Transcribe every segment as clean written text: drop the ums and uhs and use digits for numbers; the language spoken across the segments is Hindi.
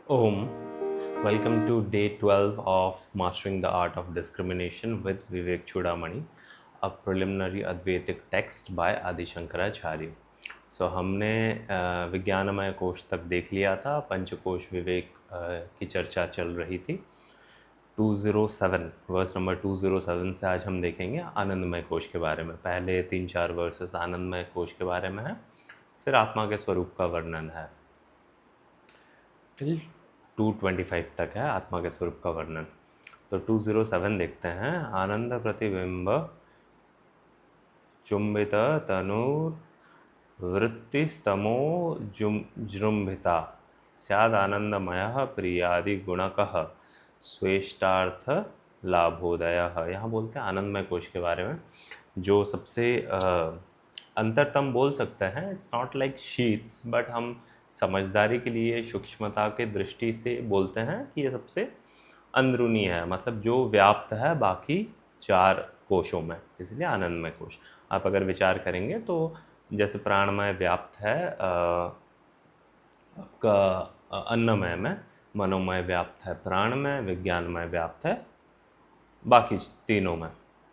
Om. Welcome to day 12 of Mastering the Art of Discrimination with Vivek Chudamani, a preliminary Advaitic text by Adi Shankaracharya. हमने विज्ञानमय कोश तक देख लिया था, पंचकोश विवेक की चर्चा चल रही थी। 207 वर्स नंबर 207 से आज हम देखेंगे आनंदमय कोश के बारे में। पहले 3-4 वर्सेस आनंदमय कोश के बारे में है, फिर आत्मा के स्वरूप का वर्णन है। टिल 225 तक है आत्मा के स्वरूप का वर्णन। तो 207 देखते हैं। आनंद प्रतिबिंब चुंबित तनुर्वृत्तिस्तमो जृंभिता स्याद आनंदमय प्रियादि गुणकः स्वेष्टार्थ लाभोदय। यहाँ बोलते हैं आनंदमय कोश के बारे में, जो सबसे अंतरतम बोल सकते हैं। It's not like sheets, but हम समझदारी के लिए सूक्ष्मता के दृष्टि से बोलते हैं कि ये सबसे अंदरूनी है, मतलब जो व्याप्त है बाकी 4 कोशों में, इसलिए आनंदमय कोश। आप अगर विचार करेंगे तो जैसे प्राणमय व्याप्त है आपका अन्नमय में, मनोमय व्याप्त है प्राण में, विज्ञानमय व्याप्त है बाकी तीनों में,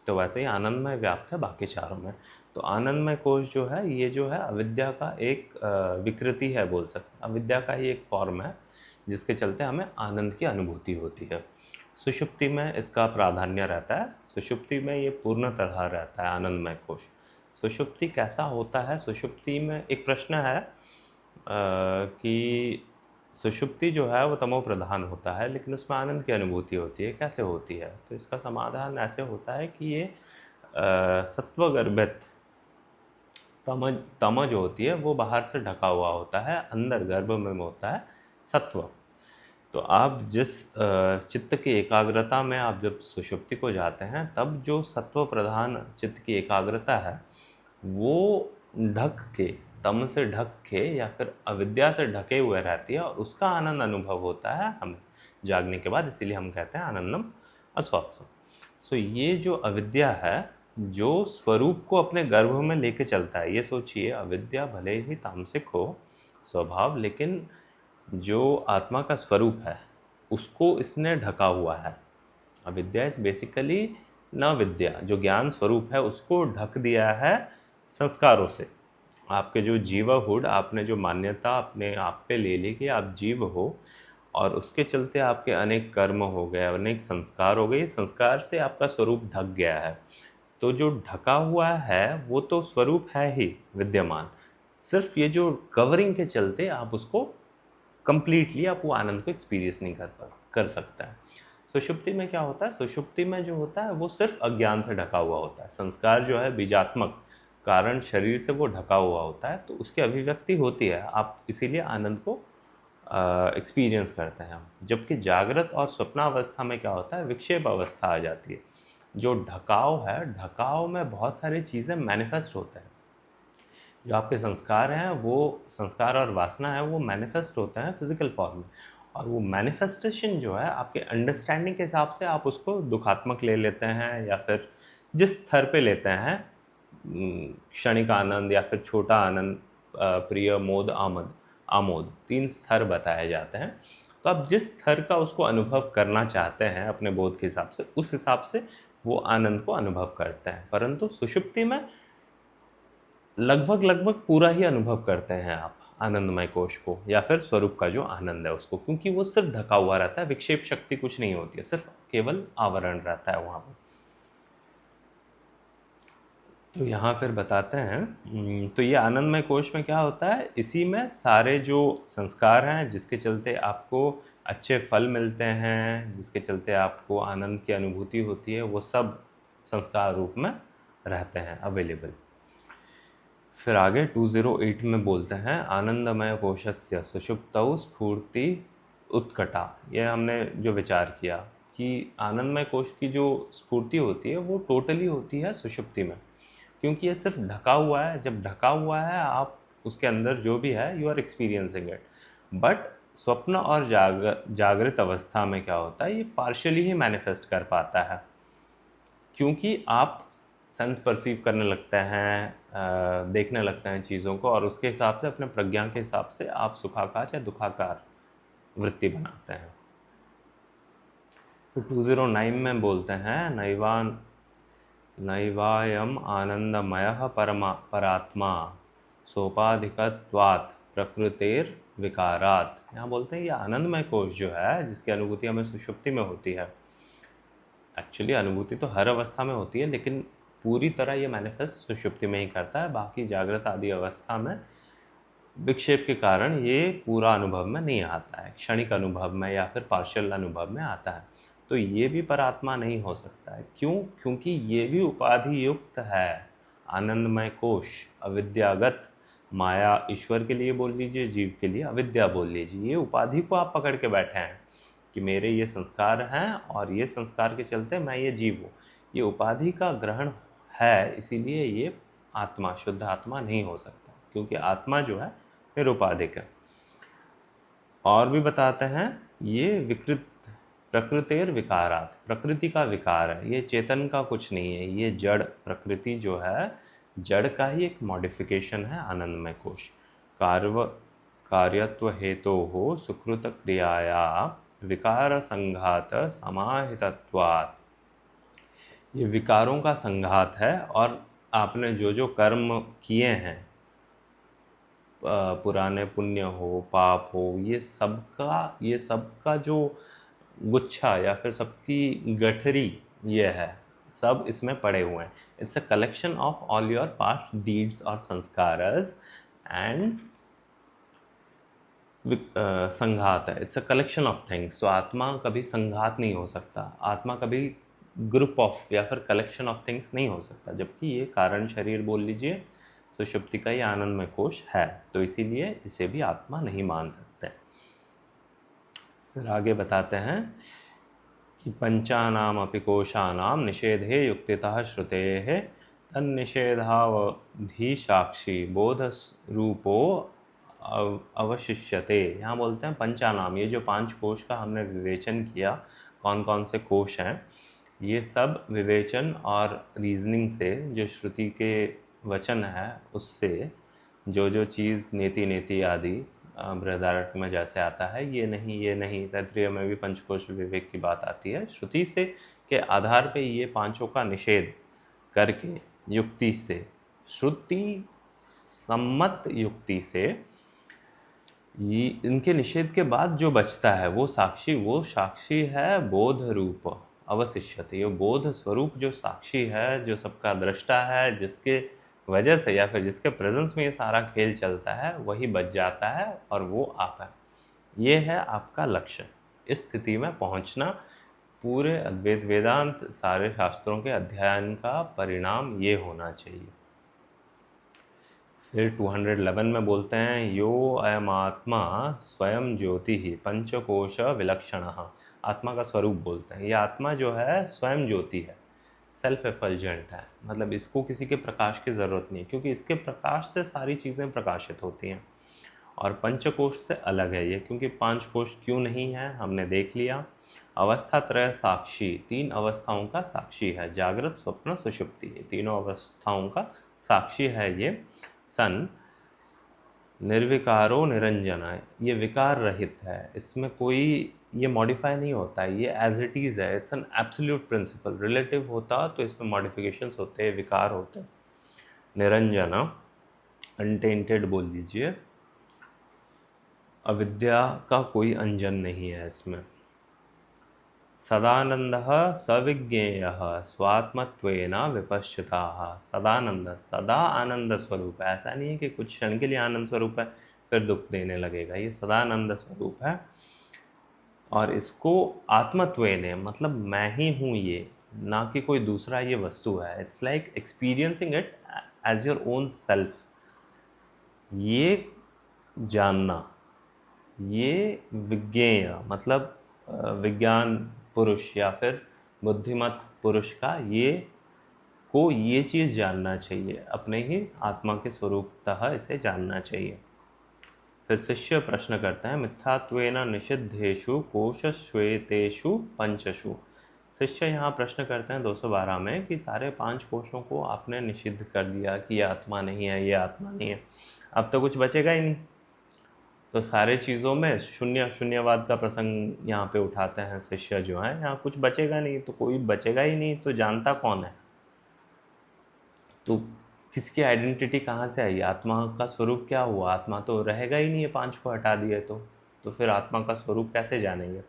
तो वैसे ही आनंदमय व्याप्त है बाकी चारों में। तो आनंदमय कोश जो है, ये जो है अविद्या का एक विकृति है बोल सकते हैं, अविद्या का ही एक फॉर्म है जिसके चलते हमें आनंद की अनुभूति होती है। सुषुप्ति में इसका प्राधान्य रहता है, सुषुप्ति में ये पूर्ण तरह रहता है आनंदमय कोश। सुषुप्ति कैसा होता है? सुषुप्ति में एक प्रश्न है कि सुषुप्ति जो है वो तमो प्रधान होता है, लेकिन उसमें आनंद की अनुभूति होती है, कैसे होती है? तो इसका समाधान ऐसे होता है कि ये सत्वगर्भित तम जो होती है वो बाहर से ढका हुआ होता है, अंदर गर्भ में होता है सत्व। तो आप जिस चित्त की एकाग्रता में आप जब सुषुप्ति को जाते हैं, तब जो सत्व प्रधान चित्त की एकाग्रता है वो ढक के, तम से ढक के या फिर अविद्या से ढके हुए रहती है, और उसका आनंद अनुभव होता है हमें जागने के बाद, इसीलिए हम कहते हैं आनंदम अस्वाप्सम। सो ये जो अविद्या है, जो स्वरूप को अपने गर्भ में लेके चलता है, ये सोचिए अविद्या भले ही तामसिक हो स्वभाव, लेकिन जो आत्मा का स्वरूप है उसको इसने ढका हुआ है। अविद्या इज बेसिकली न विद्या, जो ज्ञान स्वरूप है उसको ढक दिया है संस्कारों से। आपके जो जीवहुड, आपने जो मान्यता अपने आप पे ले ली कि आप जीव हो, और उसके चलते आपके अनेक कर्म हो गए, अनेक संस्कार हो गए, संस्कार से आपका स्वरूप ढक गया है। तो जो ढका हुआ है वो तो स्वरूप है ही विद्यमान, सिर्फ ये जो कवरिंग के चलते आप उसको कंप्लीटली, आप वो आनंद को एक्सपीरियंस नहीं कर सकता है। सुषुप्ति में क्या होता है? सुषुप्ति में जो होता है वो सिर्फ अज्ञान से ढका हुआ होता है। संस्कार जो है बीजात्मक कारण शरीर से वो ढका हुआ होता है, तो उसकी अभिव्यक्ति होती है, आप इसीलिए आनंद को एक्सपीरियंस करते हैं। जबकि जागृत और स्वप्नावस्था में क्या होता है? विक्षेप अवस्था आ जाती है। जो ढकाव है, ढकाव में बहुत सारी चीज़ें मैनिफेस्ट होते हैं। जो आपके संस्कार हैं, वो संस्कार और वासना है, वो मैनिफेस्ट होते हैं फिजिकल फॉर्म में, और वो मैनिफेस्टेशन जो है आपके अंडरस्टैंडिंग के हिसाब से आप उसको दुखात्मक ले लेते हैं, या फिर जिस स्तर पे लेते हैं, क्षणिक आनंद या फिर छोटा आनंद, प्रिय, मोद, आमोद 3 स्तर बताए जाते हैं। तो आप जिस स्तर का उसको अनुभव करना चाहते हैं अपने बोध के हिसाब से, उस हिसाब से वो आनंद को अनुभव करते हैं। परंतु सुषुप्ति में लगभग पूरा ही अनुभव करते हैं आप आनंदमय कोश को, या फिर स्वरूप का जो आनंद है उसको, क्योंकि वो सिर्फ ढका हुआ रहता है, विक्षेप शक्ति कुछ नहीं होती है, सिर्फ केवल आवरण रहता है वहाँ पर। तो यहाँ फिर बताते हैं, तो ये आनंदमय कोश में क्या होता है? इसी में सारे जो संस्कार हैं जिसके चलते आपको अच्छे फल मिलते हैं, जिसके चलते आपको आनंद की अनुभूति होती है, वो सब संस्कार रूप में रहते हैं अवेलेबल। फिर आगे 208 में बोलते हैं आनंदमय कोशस्य सुषुप्तौ स्फूर्ति उत्कटा। ये हमने जो विचार किया कि आनंदमय कोश की जो स्फूर्ति होती है वो टोटली होती है सुषुप्ति में, क्योंकि ये सिर्फ ढका हुआ है। जब ढका हुआ है, आप उसके अंदर जो भी है you are experiencing it. But स्वप्न और जागृत अवस्था में क्या होता है? ये पार्शियली ही मैनिफेस्ट कर पाता है, क्योंकि आप सेंस परसीव करने लगते हैं, देखने लगते हैं चीज़ों को, और उसके हिसाब से, अपने प्रज्ञा के हिसाब से आप सुखाकार या दुखाकार वृत्ति बनाते हैं। फिर 209 में बोलते हैं नैवायम आनंदमयः परात्मा सोपाधिकत्वात् प्रकृतेर विकारात। यहाँ बोलते हैं ये आनंदमय कोश जो है, जिसकी अनुभूति हमें सुषुप्ति में होती है। एक्चुअली अनुभूति तो हर अवस्था में होती है, लेकिन पूरी तरह ये मैनिफेस्ट सुषुप्ति में ही करता है। बाकी जागृत आदि अवस्था में विक्षेप के कारण ये पूरा अनुभव में नहीं आता है, क्षणिक अनुभव में या फिर पार्शियल अनुभव में आता है। तो ये भी परात्मा नहीं हो सकता है। क्यों? क्योंकि ये भी उपाधि युक्त है। आनंदमय कोश अविद्यागत माया, ईश्वर के लिए बोल लीजिए, जीव के लिए अविद्या बोल लीजिए, ये उपाधि को आप पकड़ के बैठे हैं कि मेरे ये संस्कार हैं और ये संस्कार के चलते मैं ये जीव हूँ। ये उपाधि का ग्रहण है, इसीलिए ये आत्मा, शुद्ध आत्मा नहीं हो सकता, क्योंकि आत्मा जो है निरुपाधिक है। और भी बताते हैं ये विकृत प्रकृतेर विकारात, प्रकृति का विकार है, ये चेतन का कुछ नहीं है। ये जड़ प्रकृति जो है, जड़ का ही एक मॉडिफिकेशन है आनंदमय कोश। कार्यत्व हेतु हो सुकृत क्रियाया विकार संघात समाहितत्वात्। ये विकारों का संघात है, और आपने जो जो कर्म किए हैं, पुराने पुण्य हो पाप हो, ये सबका जो गुच्छा या फिर सबकी गठरी ये है, सब इसमें पड़े हुए हैं। It's a collection of all your past deeds और संस्कारस एंड संघात है। It's a collection of things. तो आत्मा कभी संघात नहीं हो सकता, आत्मा कभी ग्रुप ऑफ या फिर कलेक्शन ऑफ थिंग्स नहीं हो सकता, जबकि ये कारण शरीर बोल लीजिए, सुषुप्ति का ही आनंदमय कोश है। तो इसीलिए इसे भी आत्मा नहीं मान सकते। फिर आगे बताते हैं कि पंचानाम अपि कोशानाम निषेधे युक्तितः श्रुतेः तन्निषेधावधि साक्षी बोध रूपो अवशिष्यते। यहाँ बोलते हैं पंचानाम, ये जो 5 कोश का हमने विवेचन किया, कौन कौन से कोश हैं, ये सब विवेचन और रीजनिंग से, जो श्रुति के वचन है उससे, जो जो चीज़ नेति नेति आदि बृहदारण्यक में जैसे आता है, ये नहीं, तैत्तिरीय में भी पंचकोश विवेक की बात आती है। श्रुति से के आधार पे ये 5 का निषेध करके युक्ति से, श्रुति सम्मत युक्ति से, ये इनके निषेध के बाद जो बचता है वो साक्षी है बोध रूप अवशिष्यते। ये बोध स्वरूप जो साक्षी है, जो सबका दृष्टा है, जिसके वजह से या फिर जिसके प्रेजेंस में ये सारा खेल चलता है, वही बच जाता है, और वो आप है। ये है आपका लक्ष्य। इस स्थिति में पहुंचना, पूरे अद्वैत वेदांत सारे शास्त्रों के अध्ययन का परिणाम ये होना चाहिए। फिर 211 में बोलते हैं यो अयम आत्मा स्वयं ज्योति ही पंचकोश विलक्षणः। आत्मा का स्वरूप बोलते हैं, ये आत्मा जो है स्वयं ज्योति है, सेल्फ एफल्जेंट है, मतलब इसको किसी के प्रकाश की ज़रूरत नहीं है, क्योंकि इसके प्रकाश से सारी चीज़ें प्रकाशित होती हैं। और पंचकोश से अलग है ये, क्योंकि 5 कोश क्यों नहीं है हमने देख लिया। अवस्था त्रय साक्षी, 3 अवस्थाओं का साक्षी है, जागृत स्वप्न सुषुप्ति, तीनों अवस्थाओं का साक्षी है ये सन। निर्विकारो निरंजन है, ये विकार रहित है, इसमें कोई ये मॉडिफाई नहीं होता है, ये एज इट इज़ है। It's an absolute principle. Relative होता तो इसमें मॉडिफिकेशंस होते हैं, विकार होते हैं। निरंजन, अनटेंटेड बोल लीजिए, अविद्या का कोई अंजन नहीं है इसमें। सदानंदः सविज्ञेयः स्वात्मत्वेन विपश्चिताः। सदानंद, सदा आनंद स्वरूप है, ऐसा नहीं है कि कुछ क्षण के लिए आनंद स्वरूप है फिर दुख देने लगेगा, ये सदानंद स्वरूप है। और इसको आत्मत्वेन, मतलब मैं ही हूँ ये, ना कि कोई दूसरा ये वस्तु है। It's like experiencing it as your own self. ये जानना, ये विज्ञेय मतलब विज्ञान पुरुष या फिर बुद्धिमत पुरुष का ये चीज़ जानना चाहिए, अपने ही आत्मा के स्वरूपतः इसे जानना चाहिए। फिर शिष्य प्रश्न करते हैं मिथ्यात्वेन निषिद्धेषु कोशश्वेतेषु पंचषु। शिष्य यहाँ प्रश्न करते हैं 212 में कि सारे 5 कोशों को आपने निषिद्ध कर दिया कि ये आत्मा नहीं है, ये आत्मा नहीं है, अब तो कुछ बचेगा ही नहीं। तो सारे चीज़ों में शून्य शून्यवाद का प्रसंग यहाँ पे उठाते हैं शिष्य जो हैं। यहाँ कुछ बचेगा नहीं, तो कोई बचेगा ही नहीं, तो जानता कौन है? तो किसकी आइडेंटिटी कहाँ से आई? आत्मा का स्वरूप क्या हुआ? आत्मा तो रहेगा ही नहीं है, पांच को हटा दिए तो फिर आत्मा का स्वरूप कैसे जानेंगे?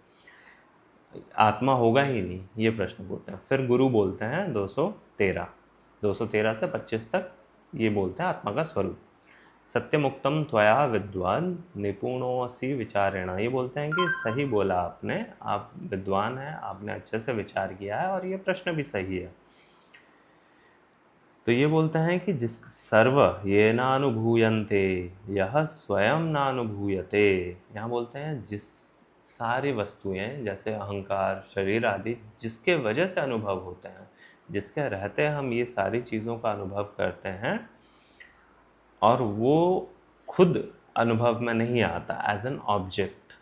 आत्मा होगा ही नहीं, ये प्रश्न पूछते हैं। फिर गुरु बोलते हैं 213 से 25 तक, ये बोलते हैं आत्मा का स्वरूप। सत्यमुक्तम त्वया विद्वान निपुणोऽसि विचारेण, ये बोलते हैं कि सही बोला आपने, आप विद्वान हैं, आपने अच्छे से विचार किया है और ये प्रश्न भी सही है। तो ये बोलते हैं कि जिस सर्व ये नानुभूयन्ते यह स्वयं नानुभूयते, यहाँ बोलते हैं जिस सारी वस्तुएं जैसे अहंकार शरीर आदि जिसके वजह से अनुभव होते हैं, जिसके रहते हम ये सारी चीज़ों का अनुभव करते हैं, और वो खुद अनुभव में नहीं आता as an object,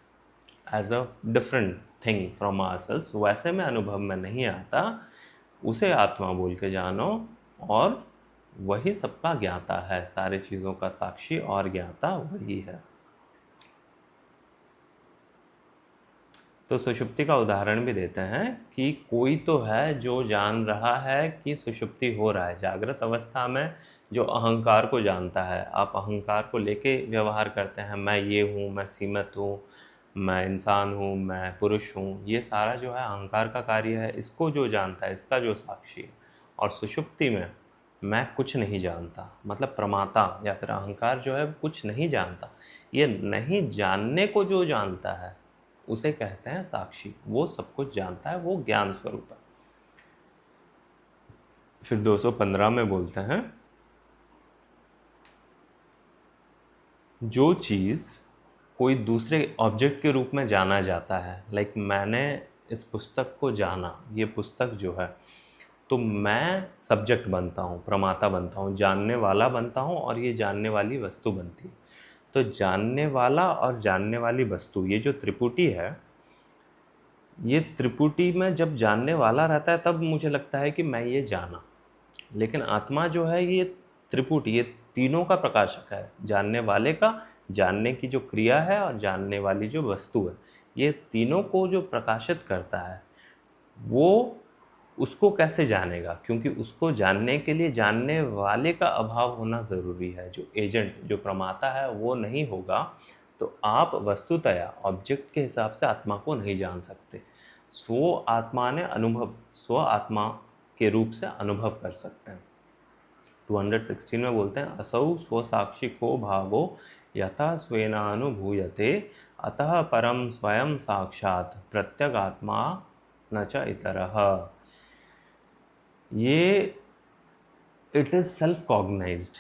as a different thing from ourselves, वैसे में अनुभव में नहीं आता, उसे आत्मा बोल के जानो, और वही सबका ज्ञाता है, सारी चीज़ों का साक्षी और ज्ञाता वही है। तो सुषुप्ति का उदाहरण भी देते हैं कि कोई तो है जो जान रहा है कि सुषुप्ति हो रहा है। जागृत अवस्था में जो अहंकार को जानता है, आप अहंकार को लेके व्यवहार करते हैं, मैं ये हूँ, मैं सीमित हूँ, मैं इंसान हूँ, मैं पुरुष हूँ, ये सारा जो है अहंकार का कार्य है। इसको जो जानता है, इसका जो साक्षी है। और सुषुप्ति में मैं कुछ नहीं जानता, मतलब प्रमाता या फिर अहंकार जो है कुछ नहीं जानता। ये नहीं जानने को जो जानता है उसे कहते हैं साक्षी। वो सब कुछ जानता है, वो ज्ञान स्वरूप है। फिर 215 में बोलते हैं, जो चीज़ कोई दूसरे ऑब्जेक्ट के रूप में जाना जाता है, लाइक मैंने इस पुस्तक को जाना, ये पुस्तक जो है, तो मैं सब्जेक्ट बनता हूँ, प्रमाता बनता हूँ, जानने वाला बनता हूँ, और ये जानने वाली वस्तु बनती है। तो जानने वाला और जानने वाली वस्तु, ये जो त्रिपुटी है, ये त्रिपुटी में जब जानने वाला रहता है तब मुझे लगता है कि मैं ये जाना। लेकिन आत्मा जो है ये त्रिपुटी, ये तीनों का प्रकाशक है। जानने वाले का, जानने की जो क्रिया है, और जानने वाली जो वस्तु है, ये तीनों को जो प्रकाशित करता है, वो उसको कैसे जानेगा? क्योंकि उसको जानने के लिए जानने वाले का अभाव होना ज़रूरी है। जो एजेंट, जो प्रमाता है, वो नहीं होगा तो आप वस्तुतया ऑब्जेक्ट के हिसाब से आत्मा को नहीं जान सकते। स्व आत्मा ने अनुभव, स्व आत्मा के रूप से अनुभव कर सकते हैं। 216 में बोलते हैं, असौ स्वसाक्षी को भावो यथा स्वेनानुभूयते अतः परम स्वयं साक्षात प्रत्यगात्मा न च इतरः। ये इट इज़ सेल्फ कॉग्नाइज्ड।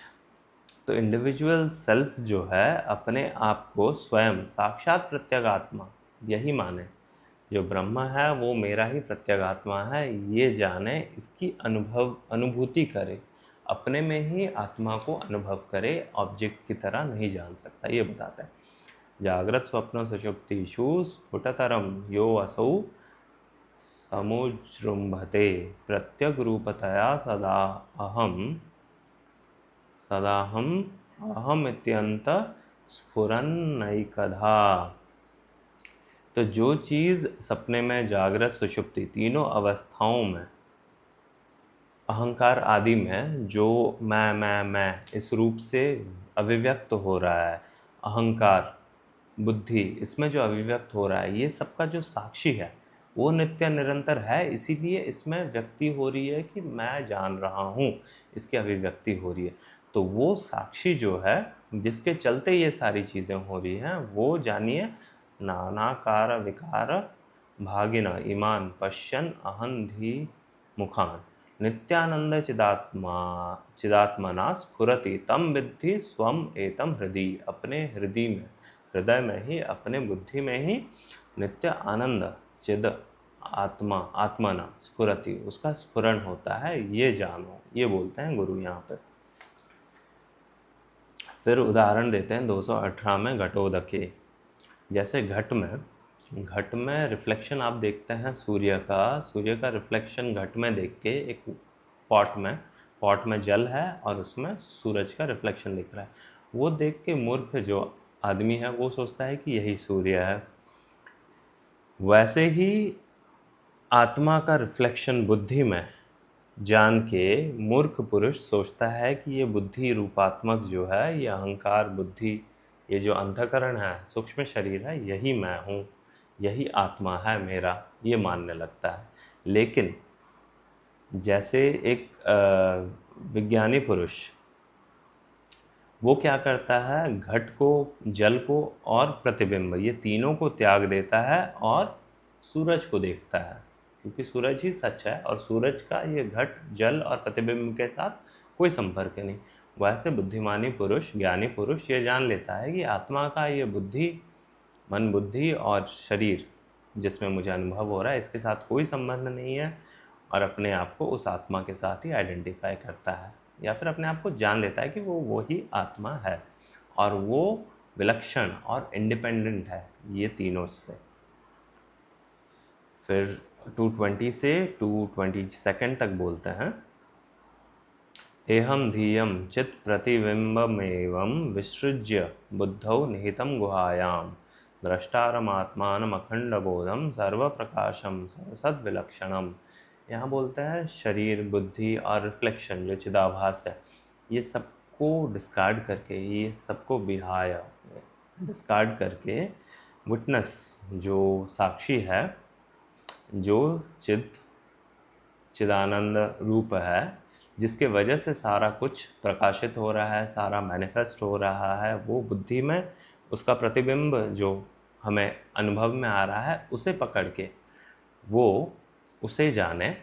तो इंडिविजुअल सेल्फ जो है अपने आप को स्वयं साक्षात प्रत्यगात्मा यही माने, जो ब्रह्म है वो मेरा ही प्रत्यगात्मा है, ये जाने, इसकी अनुभूति करे, अपने में ही आत्मा को अनुभव करे, ऑब्जेक्ट की तरह नहीं जान सकता। ये बताता है, जागृत स्वप्न सुषुप्तिषु स्फुटतरम यो असौ समुजृंभते प्रत्यग्रूपतया सदाहम अहम इत्यंत स्फुरन्नैकधा। तो जो चीज़ सपने में, जागृत, सुषुप्ति तीनों अवस्थाओं में अहंकार आदि में जो मैं इस रूप से अभिव्यक्त हो रहा है, अहंकार बुद्धि इसमें जो अभिव्यक्त हो रहा है, ये सबका जो साक्षी है वो नित्य निरंतर है। इसीलिए इसमें व्यक्ति हो रही है कि मैं जान रहा हूँ, इसकी अभिव्यक्ति हो रही है। तो वो साक्षी जो है, जिसके चलते ये सारी चीज़ें हो रही हैं, वो जानिए, नानाकार विकार भागिन इमान पश्यन अहंधि मुखान नित्यानंद चिदात्मना स्फुरति तम विद्धि स्वम एतम हृदय। अपने हृदय में ही, अपने बुद्धि में ही नित्य आनंद चिद आत्मना स्फुरति, उसका स्फुरण होता है, ये जानो, ये बोलते हैं गुरु यहाँ पर। फिर उदाहरण देते हैं 218 में घटोदके। जैसे घट में रिफ्लेक्शन आप देखते हैं सूर्य का रिफ्लेक्शन घट में देख के, एक पॉट में जल है और उसमें सूरज का रिफ्लेक्शन दिख रहा है, वो देख के मूर्ख जो आदमी है वो सोचता है कि यही सूर्य है। वैसे ही आत्मा का रिफ्लेक्शन बुद्धि में जान के मूर्ख पुरुष सोचता है कि ये बुद्धि रूपात्मक जो है, ये अहंकार बुद्धि, ये जो अंतःकरण है, सूक्ष्म शरीर है, यही मैं हूँ, यही आत्मा है मेरा, ये मानने लगता है। लेकिन जैसे एक विज्ञानी पुरुष, वो क्या करता है, घट को, जल को और प्रतिबिंब, ये तीनों को त्याग देता है और सूरज को देखता है, क्योंकि सूरज ही सच है और सूरज का ये घट, जल और प्रतिबिंब के साथ कोई संपर्क नहीं। वैसे बुद्धिमानी पुरुष, ज्ञानी पुरुष ये जान लेता है कि आत्मा का ये बुद्धि, मन बुद्धि और शरीर जिसमें मुझे अनुभव हो रहा है, इसके साथ कोई संबंध नहीं है, और अपने आप को उस आत्मा के साथ ही आइडेंटिफाई करता है, या फिर अपने आप को जान लेता है कि वो ही आत्मा है और वो विलक्षण और इंडिपेंडेंट है ये तीनों से। फिर 220 से 222 तक बोलते हैं, एहम धियम चित प्रतिबिंबमेवं विसृज्य बुद्धौ निहितं गुहायां द्रष्टारमात्मानम् अखंडबोधम सर्वप्रकाशम सद्विलक्षणम। यहाँ बोलते हैं शरीर, बुद्धि और रिफ्लेक्शन जो चिदाभास है, ये सबको डिस्कार्ड करके, ये सबको विहाय डिस्कार्ड करके, विटनेस जो साक्षी है, जो चिदानंद रूप है, जिसके वजह से सारा कुछ प्रकाशित हो रहा है, सारा मैनिफेस्ट हो रहा है, वो बुद्धि में उसका प्रतिबिंब जो हमें अनुभव में आ रहा है, उसे पकड़ के वो उसे जाने।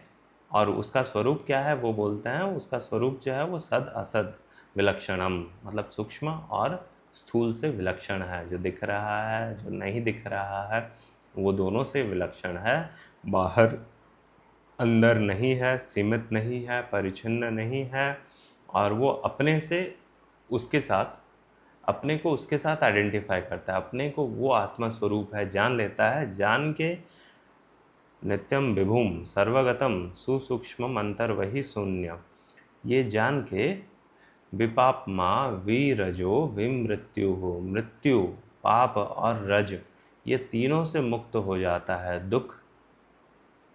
और उसका स्वरूप क्या है, वो बोलते हैं उसका स्वरूप जो है वो सद असद विलक्षणम, मतलब सूक्ष्म और स्थूल से विलक्षण है। जो दिख रहा है, जो नहीं दिख रहा है, वो दोनों से विलक्षण है। बाहर अंदर नहीं है, सीमित नहीं है, परिच्छिन्न नहीं है, और वो अपने से उसके साथ, अपने को उसके साथ आइडेंटिफाई करता है, अपने को वो आत्मा स्वरूप है जान लेता है। जान के नित्यम विभुम सर्वगतम सुसूक्ष्म अंतर वही शून्य, ये जान के विपापमा वीरजो विमृत्यु हो, मृत्यु, पाप और रज, ये तीनों से मुक्त हो जाता है, दुख,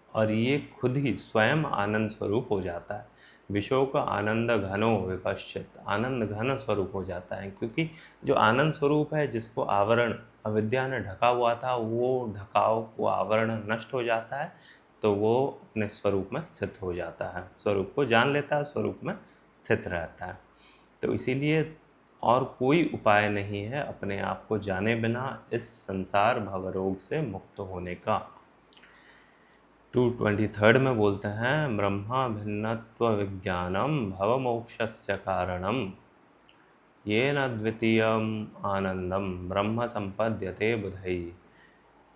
और ये खुद ही स्वयं आनंद स्वरूप हो जाता है। विशोक आनंद घनो विपश्चित, आनंद घन स्वरूप हो जाता है, क्योंकि जो आनंद स्वरूप है, जिसको आवरण अविद्या ने ढका हुआ था, वो ढकाव, वो आवरण नष्ट हो जाता है, तो वो अपने स्वरूप में स्थित हो जाता है, स्वरूप को जान लेता है, स्वरूप में स्थित रहता है। तो इसीलिए और कोई उपाय नहीं है अपने आप को जाने बिना इस संसार भवरोग से मुक्त होने का। 223 में बोलते हैं, ब्रह्मा भिन्नत्व विज्ञानम भवमोक्षस्य कारणम येन द्वितीयम आनंदम ब्रह्म संपद्यते बुधई।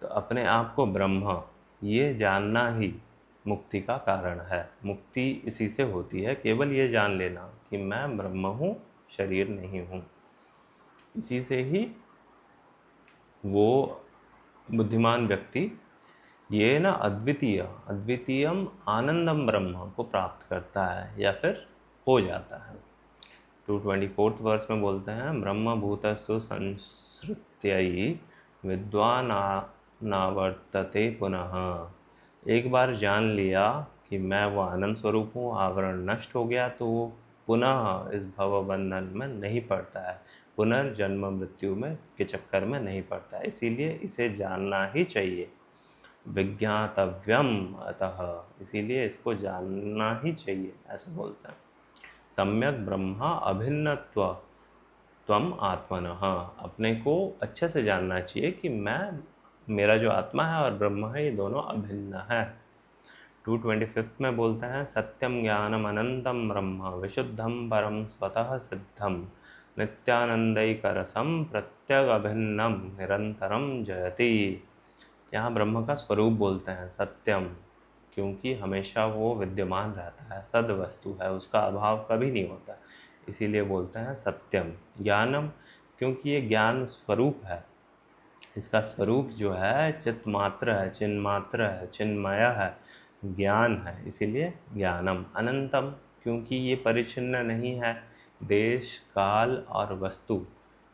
तो अपने आप को ब्रह्म, ये जानना ही मुक्ति का कारण है। मुक्ति इसी से होती है, केवल ये जान लेना कि मैं ब्रह्म हूँ, शरीर नहीं हूँ। इसी से ही वो बुद्धिमान व्यक्ति ये ना अद्वितीयम आनंदम ब्रह्म को प्राप्त करता है, या फिर हो जाता है। 224 वर्स में बोलते हैं, ब्रह्म भूतस्तु संसृत्यै विद्वान नावर्तते पुनः। एक बार जान लिया कि मैं वो आनंद स्वरूप हूँ, आवरण नष्ट हो गया, तो वो पुनः इस भव बंधन में नहीं पड़ता है, पुनर्जन्म मृत्यु में के चक्कर में नहीं पड़ता है। इसीलिए इसे जानना ही चाहिए, विज्ञातव्यम अतः, इसीलिए इसको जानना ही चाहिए, ऐसा बोलते हैं। सम्यक ब्रह्मा अभिन्नत्व त्वम आत्मनः, अपने को अच्छे से जानना चाहिए कि मैं, मेरा जो आत्मा है और ब्रह्म है, ये दोनों अभिन्न है। 225 में बोलते हैं, सत्यम ज्ञानम अनंतम ब्रह्म विशुद्धम परम स्वतः सिद्धम नित्यानंदैकरसम प्रत्यग अभिन्नम निरंतरम जयति। यहाँ ब्रह्म का स्वरूप बोलते हैं सत्यम, क्योंकि हमेशा वो विद्यमान रहता है, सद वस्तु है, उसका अभाव कभी नहीं होता, इसीलिए बोलते हैं सत्यम। ज्ञानम, क्योंकि ये ज्ञान स्वरूप है, इसका स्वरूप जो है चित मात्र है, चिन्ह मात्र है, चिन्मय है, ज्ञान है, इसीलिए ज्ञानम। अनंतम, क्योंकि ये परिच्छिन्न नहीं है, देश, काल और वस्तु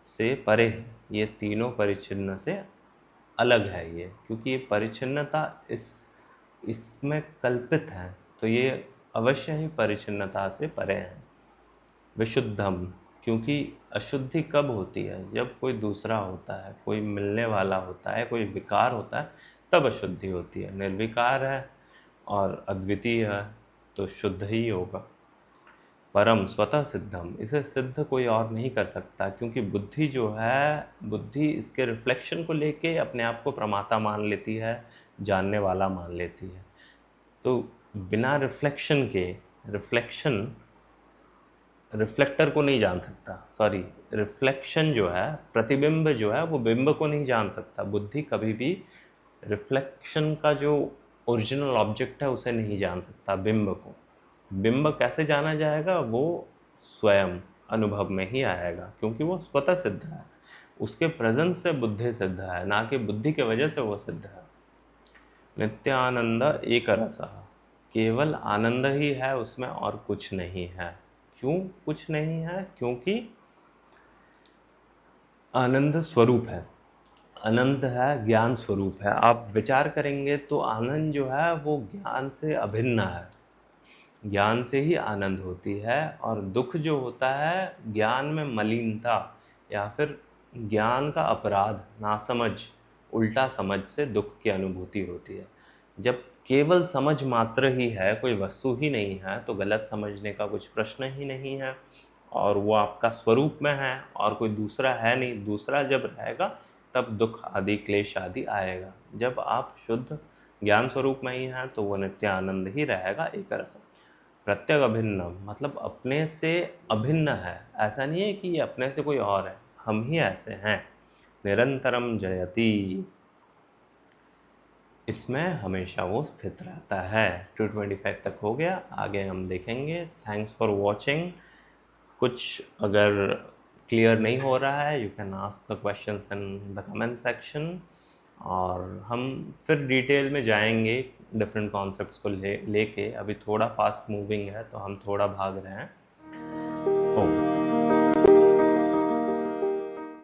से परे है, ये तीनों परिच्छिन्न से अलग है ये, क्योंकि ये परिच्छिन्नता इसमें कल्पित है, तो ये अवश्य ही परिच्छिन्नता से परे है। विशुद्धम, क्योंकि अशुद्धि कब होती है? जब कोई दूसरा होता है, कोई मिलने वाला होता है, कोई विकार होता है, तब अशुद्धि होती है। निर्विकार है और अद्वितीय है तो शुद्ध ही होगा। परम स्वतः सिद्धम, इसे सिद्ध कोई और नहीं कर सकता, क्योंकि बुद्धि जो है, बुद्धि इसके रिफ्लेक्शन को लेके अपने आप को प्रमाता मान लेती है, जानने वाला मान लेती है। तो बिना रिफ्लेक्शन के, रिफ्लेक्टर को नहीं जान सकता, सॉरी, रिफ्लेक्शन जो है, प्रतिबिंब जो है, वो बिंब को नहीं जान सकता। बुद्धि कभी भी रिफ्लेक्शन का जो ओरिजिनल ऑब्जेक्ट है उसे नहीं जान सकता, बिंब को। बिंब कैसे जाना जाएगा? वो स्वयं अनुभव में ही आएगा, क्योंकि वो स्वतः सिद्ध है, उसके प्रेजेंस से बुद्धि सिद्ध है, ना कि बुद्धि के वजह से वो सिद्ध है। नित्यानंद एक रस, केवल आनंद ही है उसमें, और कुछ नहीं है। क्यों कुछ नहीं है? क्योंकि आनंद स्वरूप है, अनंत है, ज्ञान स्वरूप है। आप विचार करेंगे तो आनंद जो है वो ज्ञान से अभिन्न है, ज्ञान से ही आनंद होती है। और दुख जो होता है, ज्ञान में मलिनता या फिर ज्ञान का अपराध, नासमझ, उल्टा समझ से दुख की अनुभूति होती है। जब केवल समझ मात्र ही है, कोई वस्तु ही नहीं है, तो गलत समझने का कुछ प्रश्न ही नहीं है, और वो आपका स्वरूप में है और कोई दूसरा है नहीं। दूसरा जब रहेगा तब दुख आदि, क्लेश आदि आएगा। जब आप शुद्ध ज्ञान स्वरूप में ही हैं तो वो नित्य आनंद ही रहेगा, एक रस। प्रत्यक अभिन्न, मतलब अपने से अभिन्न है, ऐसा नहीं है कि ये अपने से कोई और है, हम ही ऐसे हैं। निरंतरम जयति, इसमें हमेशा वो स्थित रहता है। 225 तक हो गया, आगे हम देखेंगे। Thanks for watching. कुछ अगर क्लियर नहीं हो रहा है, you can ask the questions in the comment section, और हम फिर डिटेल में जाएंगे डिफरेंट कॉन्सेप्ट्स को लेके। अभी थोड़ा फास्ट मूविंग है तो हम थोड़ा भाग रहे हैं। ओम।